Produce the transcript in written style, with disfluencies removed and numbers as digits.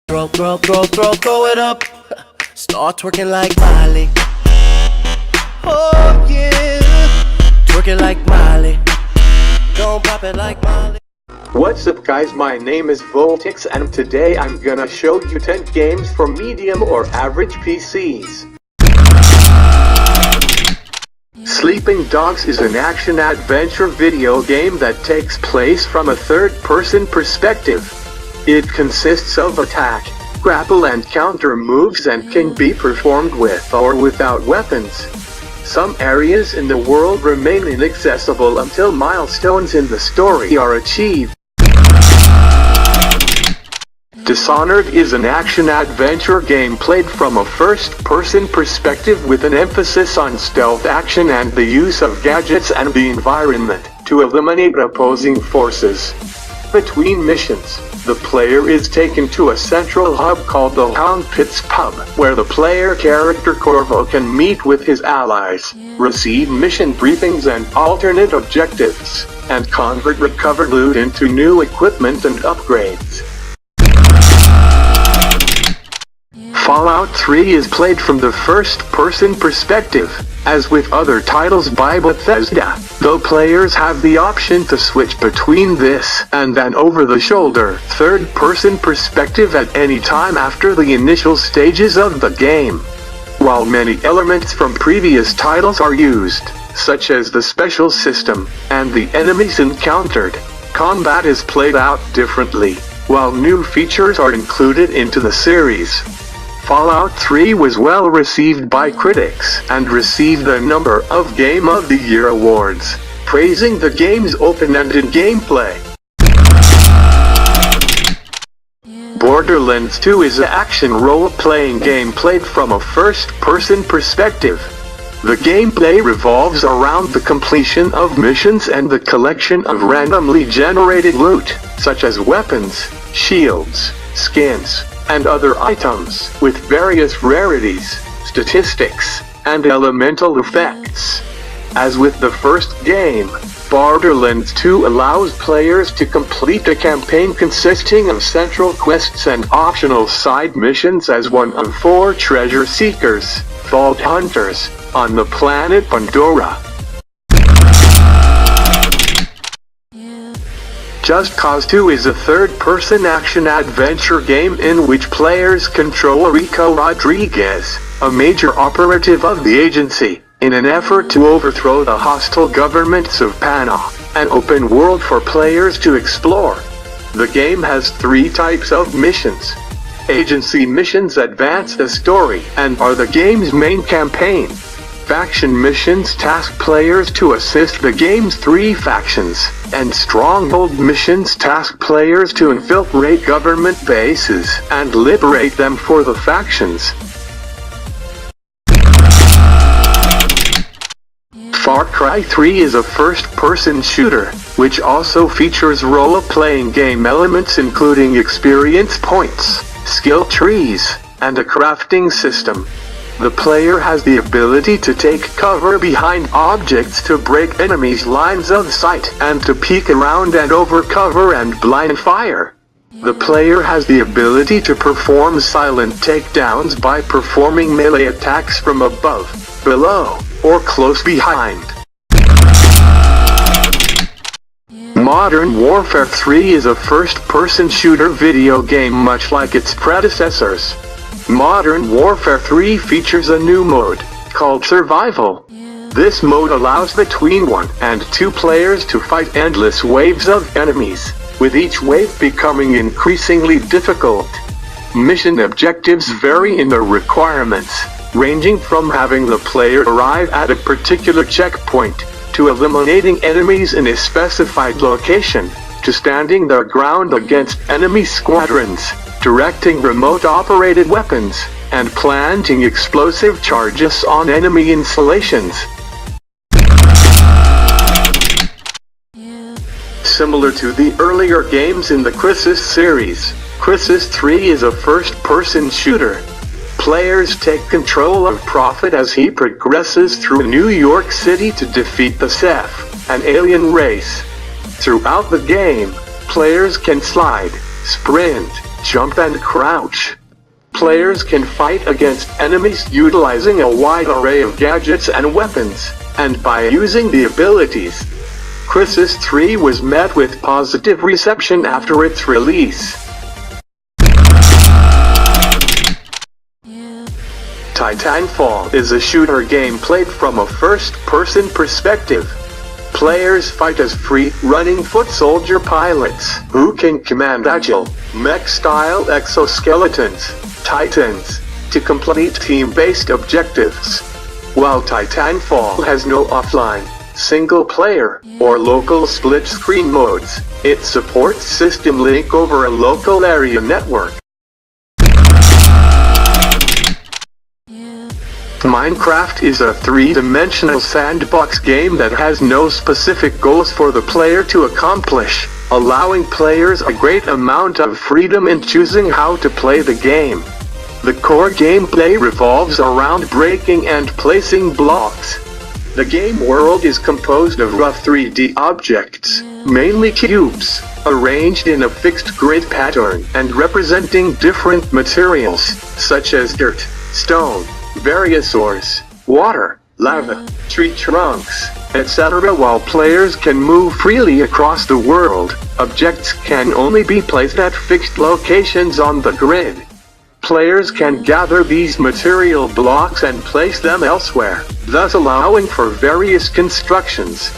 Throw it up. Start twerking like Miley. Oh yeah, twerking like Miley. Don't pop it like Miley. What's up guys, my name is Voltix and today I'm gonna show you 10 games for medium or average PCs. Sleeping Dogs is an action-adventure video game that takes place from a third-person perspective. It consists of attack, grapple and counter moves and can be performed with or without weapons. Some areas in the world remain inaccessible until milestones in the story are achieved. Dishonored is an action-adventure game played from a first-person perspective with an emphasis on stealth action and the use of gadgets and the environment to eliminate opposing forces. Between missions, the player is taken to a central hub called the Hound Pits Pub, where the player character Corvo can meet with his allies, receive mission briefings and alternate objectives, and convert recovered loot into new equipment and upgrades. Fallout 3 is played from the first-person perspective. As with other titles by Bethesda, though players have the option to switch between this and an over-the-shoulder third-person perspective at any time after the initial stages of the game. While many elements from previous titles are used, such as the special system and the enemies encountered, combat is played out differently, while new features are included into the series. Fallout 3 was well received by critics and received a number of Game of the Year awards, praising the game's open-ended gameplay. Borderlands 2 is an action role-playing game played from a first-person perspective. The gameplay revolves around the completion of missions and the collection of randomly generated loot, such as weapons, shields, skins, and other items, with various rarities, statistics, and elemental effects. As with the first game, Borderlands 2 allows players to complete a campaign consisting of central quests and optional side missions as one of 4 treasure seekers, Vault Hunters, on the planet Pandora. Just Cause 2 is a third-person action-adventure game in which players control Rico Rodriguez, a major operative of the agency, in an effort to overthrow the hostile governments of Panama, an open world for players to explore. The game has 3 types of missions. Agency missions advance the story and are the game's main campaign. Faction missions task players to assist the game's 3 factions, and Stronghold missions task players to infiltrate government bases and liberate them for the factions. Far Cry 3 is a first-person shooter, which also features role-playing game elements including experience points, skill trees, and a crafting system. The player has the ability to take cover behind objects to break enemies' lines of sight and to peek around and over cover and blind fire. The player has the ability to perform silent takedowns by performing melee attacks from above, below, or close behind. Modern Warfare 3 is a first-person shooter video game much like its predecessors. Modern Warfare 3 features a new mode, called Survival. This mode allows between 1 and 2 players to fight endless waves of enemies, with each wave becoming increasingly difficult. Mission objectives vary in their requirements, ranging from having the player arrive at a particular checkpoint, to eliminating enemies in a specified location, to standing their ground against enemy squadrons, directing remote-operated weapons, and planting explosive charges on enemy installations. Similar to the earlier games in the Crysis series, Crysis 3 is a first-person shooter. Players take control of Prophet as he progresses through New York City to defeat the Ceph, an alien race. Throughout the game, players can slide, sprint, jump and crouch. Players can fight against enemies utilizing a wide array of gadgets and weapons, and by using the abilities. Crysis 3 was met with positive reception after its release. Titanfall is a shooter game played from a first-person perspective. Players fight as free-running foot soldier pilots who can command agile, mech-style exoskeletons, titans, to complete team-based objectives. While Titanfall has no offline, single-player, or local split-screen modes, it supports system link over a local area network. Minecraft is a three-dimensional sandbox game that has no specific goals for the player to accomplish, allowing players a great amount of freedom in choosing how to play the game. The core gameplay revolves around breaking and placing blocks. The game world is composed of rough 3D objects, mainly cubes, arranged in a fixed grid pattern and representing different materials, such as dirt, stone, various ores, water, lava, tree trunks, etc. While players can move freely across the world, objects can only be placed at fixed locations on the grid. Players can gather these material blocks and place them elsewhere, thus allowing for various constructions.